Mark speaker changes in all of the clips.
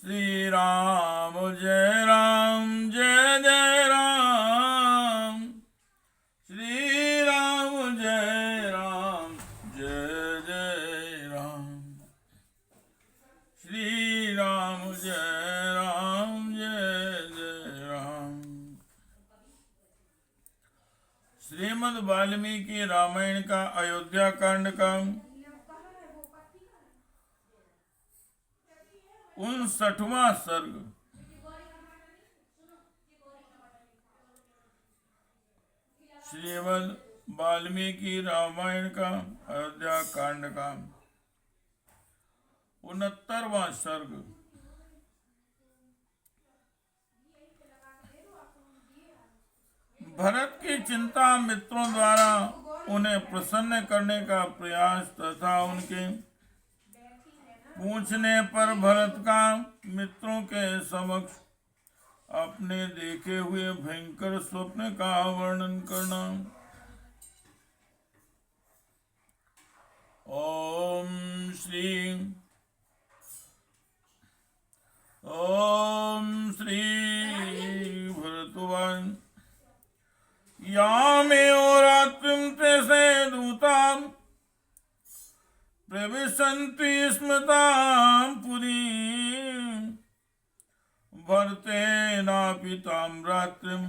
Speaker 1: श्री राम जय जय राम। श्री राम जय जय राम। श्री राम जय जय राम। श्रीमद् वाल्मीकि रामायण का अयोध्या कांड का 59वां सर्ग। श्रीमद् वाल्मीकि रामायण का अयोध्या कांड का 69वां सर्ग। भरत की चिंता मित्रों द्वारा उन्हें प्रसन्न करने का प्रयास तथा उनके पूछने पर भरत का मित्रों के समक्ष अपने देखे हुए भयंकर स्वप्न का वर्णन करना। ओम श्री भरतवान यामेव रात्रिं ते दूताम् प्रविशन्ति स्मृतां पुरीं भरतेनापि तां रात्रिं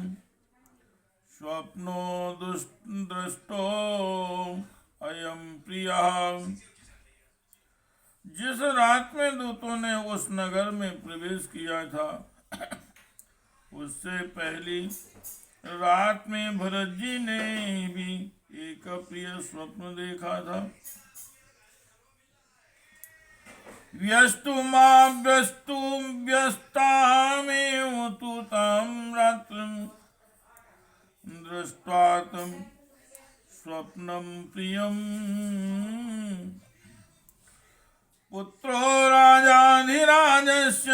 Speaker 1: स्वप्नो दृष्टो अयं प्रियः। जिस रात में दूतों ने उस नगर में प्रवेश किया था उससे पहली रात में भरत जी ने भी एक प्रिय स्वप्न देखा था। व्यस्तामेव तु तां रात्रिं दृष्ट्वा तं स्वप्नं प्रियम् पुत्रो राजाधिराजस्य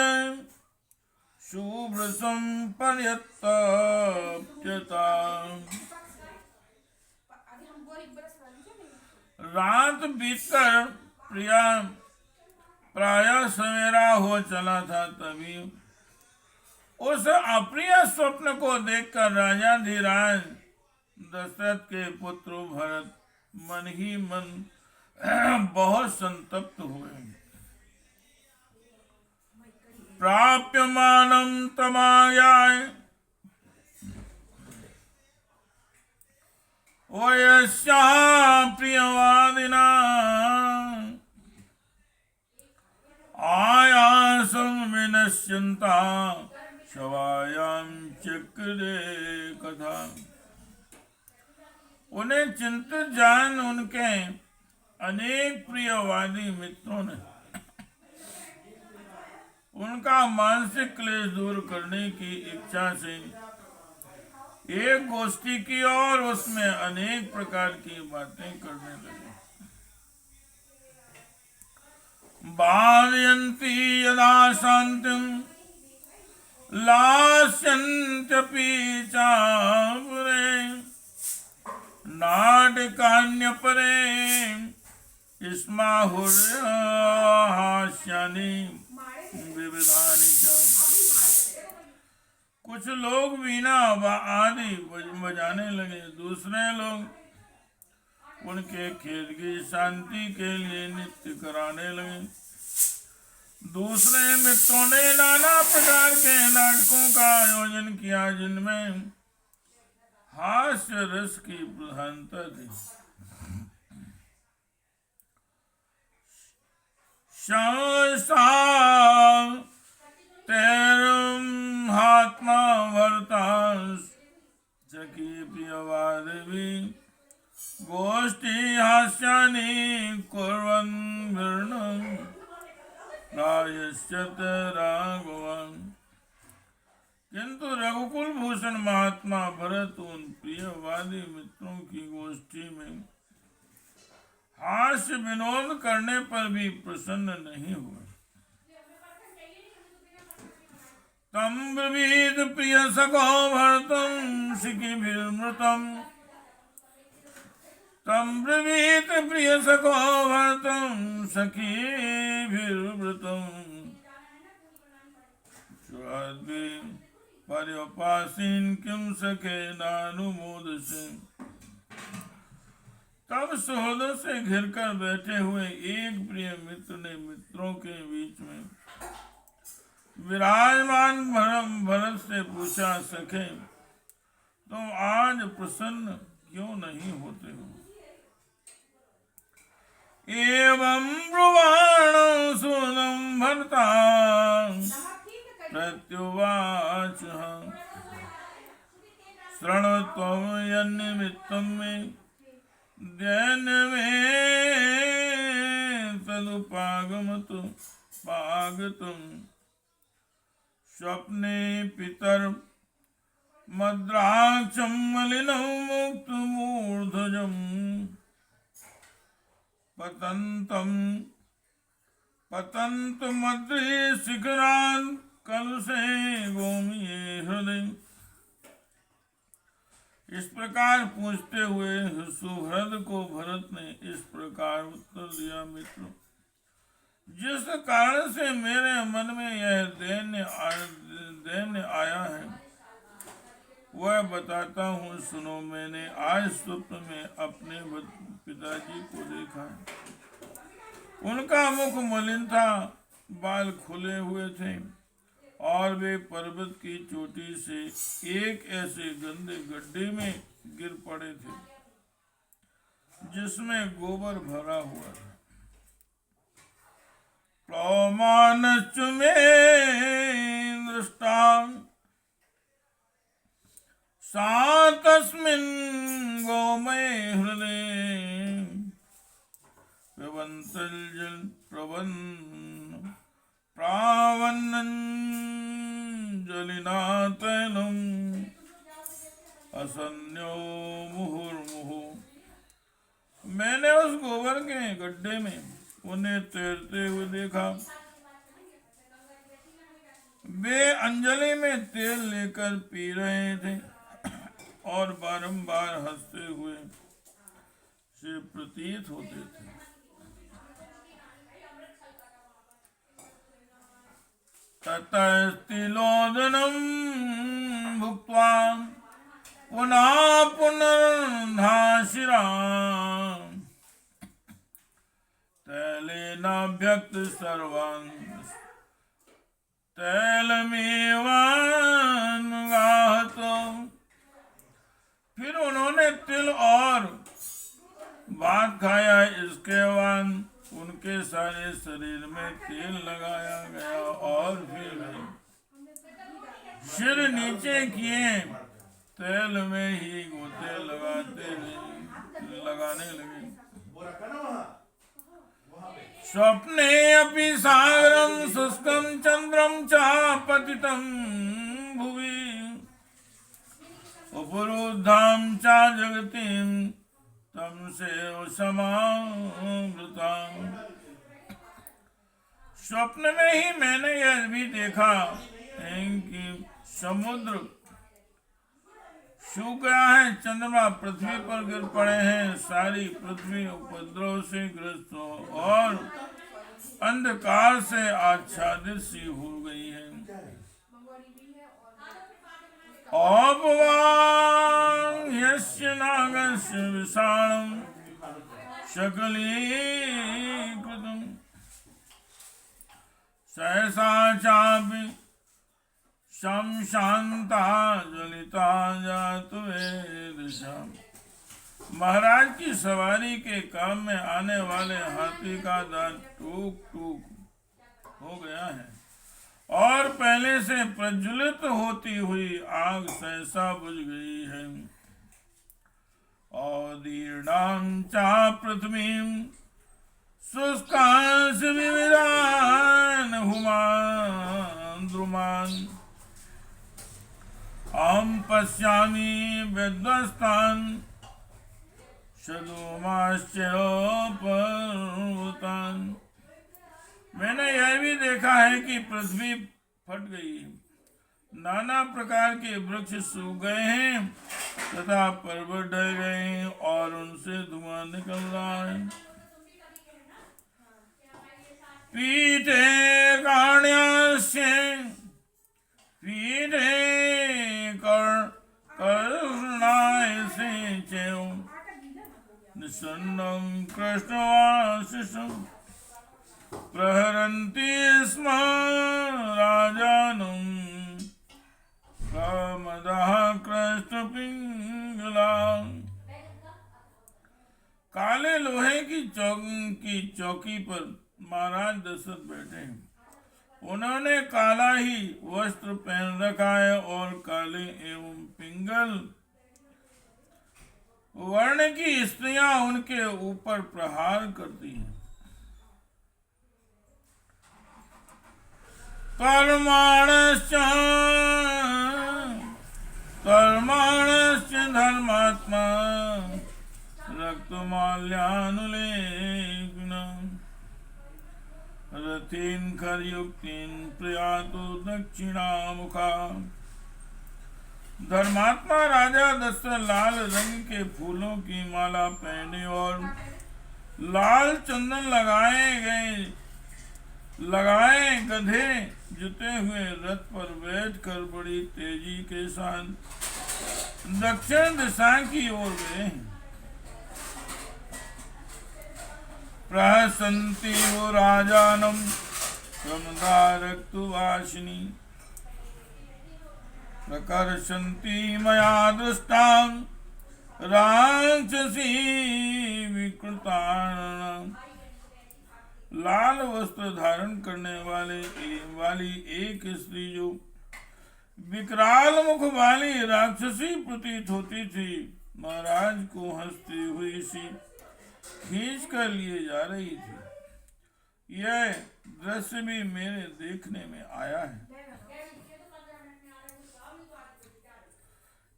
Speaker 1: शुभ्रसं पर्यतप्यता। रात बीतकर प्रायः सवेरा हो चला था। तभी उस अप्रिय स्वप्न को देखकर राजा धीराज दशरथ के पुत्र भरत मन ही मन बहुत संतप्त हुए। प्राप्यमानं तमायाय वयस्या प्रियवादिना आयासं विनश्यन्ता शवायां चक्रे कथा। उन्हें चिंतित जान उनके अनेक प्रियवादी मित्रों ने उनका मानसिक क्लेश दूर करने की इच्छा से एक गोष्ठी की और उसमें अनेक प्रकार की बातें करने लगे। बालयन्ति यदा शान्तिं लास्यन्त्यपि चापरे नाटकान्यपरे स्माहुर्हास्यानि विविधानि च। कुछ लोग वीणा आदि बजाने लगे। दूसरे लोग उनके खेल की शांति के लिए नृत्य कराने लगे। दूसरे मित्रों ने नाना प्रकार के नाटकों का आयोजन किया जिनमें हास्य रस की प्रधानता थी। हात्मा भरता सखी प्रियवादवी गोष्ठी हास्यानि कुर्वन् वर्णं प्रायश्चित राघवन्। किंतु रघुकुल भूषण महात्मा भरत उन प्रियवादी मित्रों की गोष्ठी में हास्य विनोद करने पर भी प्रसन्न नहीं हुए। तम ब्रवीत प्रिय सखो भरतं शिखिभिर्मृतम् तम ब्रवीत प्रिय सखो भरतं सखीभिर्मृतम् पर्युपासीन किम सखे नानुमोद से। तब सहोदर से घिरकर बैठे हुए एक प्रिय मित्र ने मित्रों के बीच में विराजमान भरत से पूछा, सखे तुम आज प्रसन्न क्यों नहीं होते हो? एवं ब्रुवाण सुदम भरता प्रत्युवाच, शृणुत्वं यन्निमित्तं मे दैन में तदुपागमतु पागतुं स्वप्ने पितर मद्राक्षं मलिनं मुक्तमूर्धजं पतन्तमद्रि शिखरान् कलुषे गोमये हृदय। इस प्रकार पूछते हुए सुहृद को भरत ने इस प्रकार उत्तर दिया, मित्र, जिस कारण से मेरे मन में यह दैन्य आया है वह बताता हूँ, सुनो। मैंने आज स्वप्न में अपने पिताजी को देखा। उनका मुख मलिन था, बाल खुले हुए थे और वे पर्वत की चोटी से एक ऐसे गंदे गड्ढे में गिर पड़े थे जिसमें गोबर भरा हुआ था। प्लवमानश्च मे दृष्टा सा तस्मिन् गोमये हृदये प्रावन्नञ्जलिना तैलम् असन्यो मुहुर्मुहु। मैंने उस गोबर के गड्ढे में उन्हें तैरते हुए देखा। वे अंजलि में तेल लेकर पी रहे थे और बारंबार हंसते हुए से प्रतीत होते थे। ततस्तिलोदनं भुक्त्वा पुनः पुनर्धाशिरा तैलेनाभ्यक्त सर्वान् तैलमेवानुगाहतो। फिर उन्होंने तिल और भात खाया। इसके बाद उनके सारे शरीर में तेल लगाया गया और फिर सिर नीचे किए तेल में ही गोते लगाने लगे। स्वप्ने अपि सागरं शुष्कं चंद्रं च पतितं भुवि उपरुद्धां च जगतिं तम से समावृतां। स्वप्न में ही मैंने यह भी देखा कि समुद्र सूख गया है, चंद्रमा पृथ्वी पर गिर पड़े हैं, सारी पृथ्वी उपद्रव से ग्रस्त हो और अंधकार से आच्छादित सी हो गई है। यस्य नागस्य विशालम शकलीकृतम सहसा चापि शमशांता ज्वलिता जातु वेदशाम। महाराज की सवारी के काम में आने वाले हाथी का दांत टूक टूक हो गया है और पहले से प्रज्वलित होती हुई आग सहसा बुझ गई है। औदीर्णां च पृथ्वीं शुष्कांश विविधान हुमान् द्रुमान् अहं पश्यामि विध्वस्तान् सदोमाश्चर्योपर्वतान्। मैंने यह भी देखा है कि पृथ्वी फट गई है, नाना प्रकार के वृक्ष सूख गए हैं तथा पर्वत ढह गए हैं और उनसे धुआं निकल रहा है। पीठे काण्यस्य पीठे विषण्णं कृष्णवासिषं प्रहरन्ति स्म राजानं कामदः कृष्णपिङ्गलां। काले लोहे की चौकी पर महाराज दशरथ बैठे हैं। उन्होंने काला ही वस्त्र पहन रखा है और काले एवं पिंगल वर्ण की स्त्रियां उनके ऊपर प्रहार करती हैं। कर्माणश्च धर्मात्मा रक्तमाल्यानुलेपनम् रथेन खरयुक्तेन प्रयातो दक्षिणामुखा। धर्मात्मा राजा दशरथ लाल रंग के फूलों की माला पहने और लाल चंदन लगाए गधे जुते हुए रथ पर बैठकर बड़ी तेजी के साथ दक्षिण दिशा की ओर गए। प्रहसन्ति वो राजानं प्रमदारक्तवासिनी प्रकर्षन्ति मया दृष्टां राक्षसी विकृतान्। लाल वस्त्र धारण करने वाली एक स्त्री जो विकराल मुख वाली राक्षसी प्रतीत होती थी, महाराज को हंसती हुई सी खींच कर लिए जा रही थी। यह दृश्य भी मेरे देखने में आया है।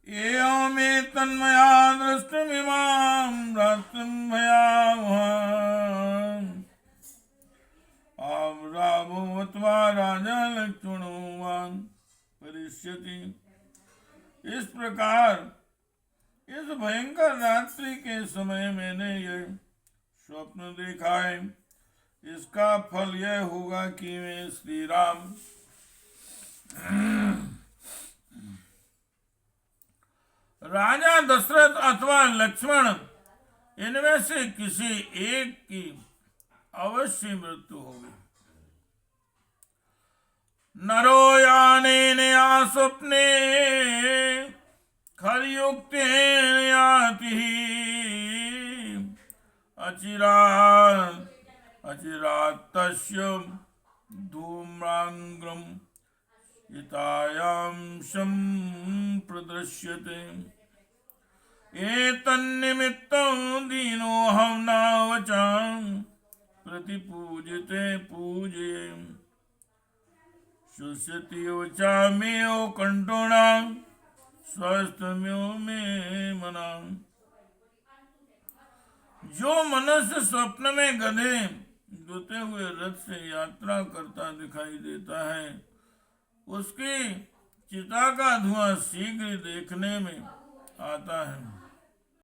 Speaker 1: एवं तन्मया दृष्टमिमां रात्रिं भयावहां आव्रावोऽथवा राजा लक्ष्मणो वा परिष्यति। इस प्रकार इस भयंकर रात्रि के समय मैंने यह स्वप्न देखा है। इसका फल यह होगा कि मैं श्री राम राजा दशरथ अथवा लक्ष्मण इनमें से किसी एक की अवश्य मृत्यु होगी। नरो यानेन या स्वप्ने खरयुक्तेन याति अचिरात्तस्य धूम्रांग्रम हितायां प्रदृश्यते। एतन्निमित्तं दीनोऽहं नावचां प्रतिपूजिते पूजे शुष्यति वचाम्यो कंठोनां स्वस्थम्यो मे मनां। जो मनुष्य स्वप्न में गधे जुते हुए रथ से यात्रा करता दिखाई देता है, उसकी चिता का धुआं शीघ्र देखने में आता है।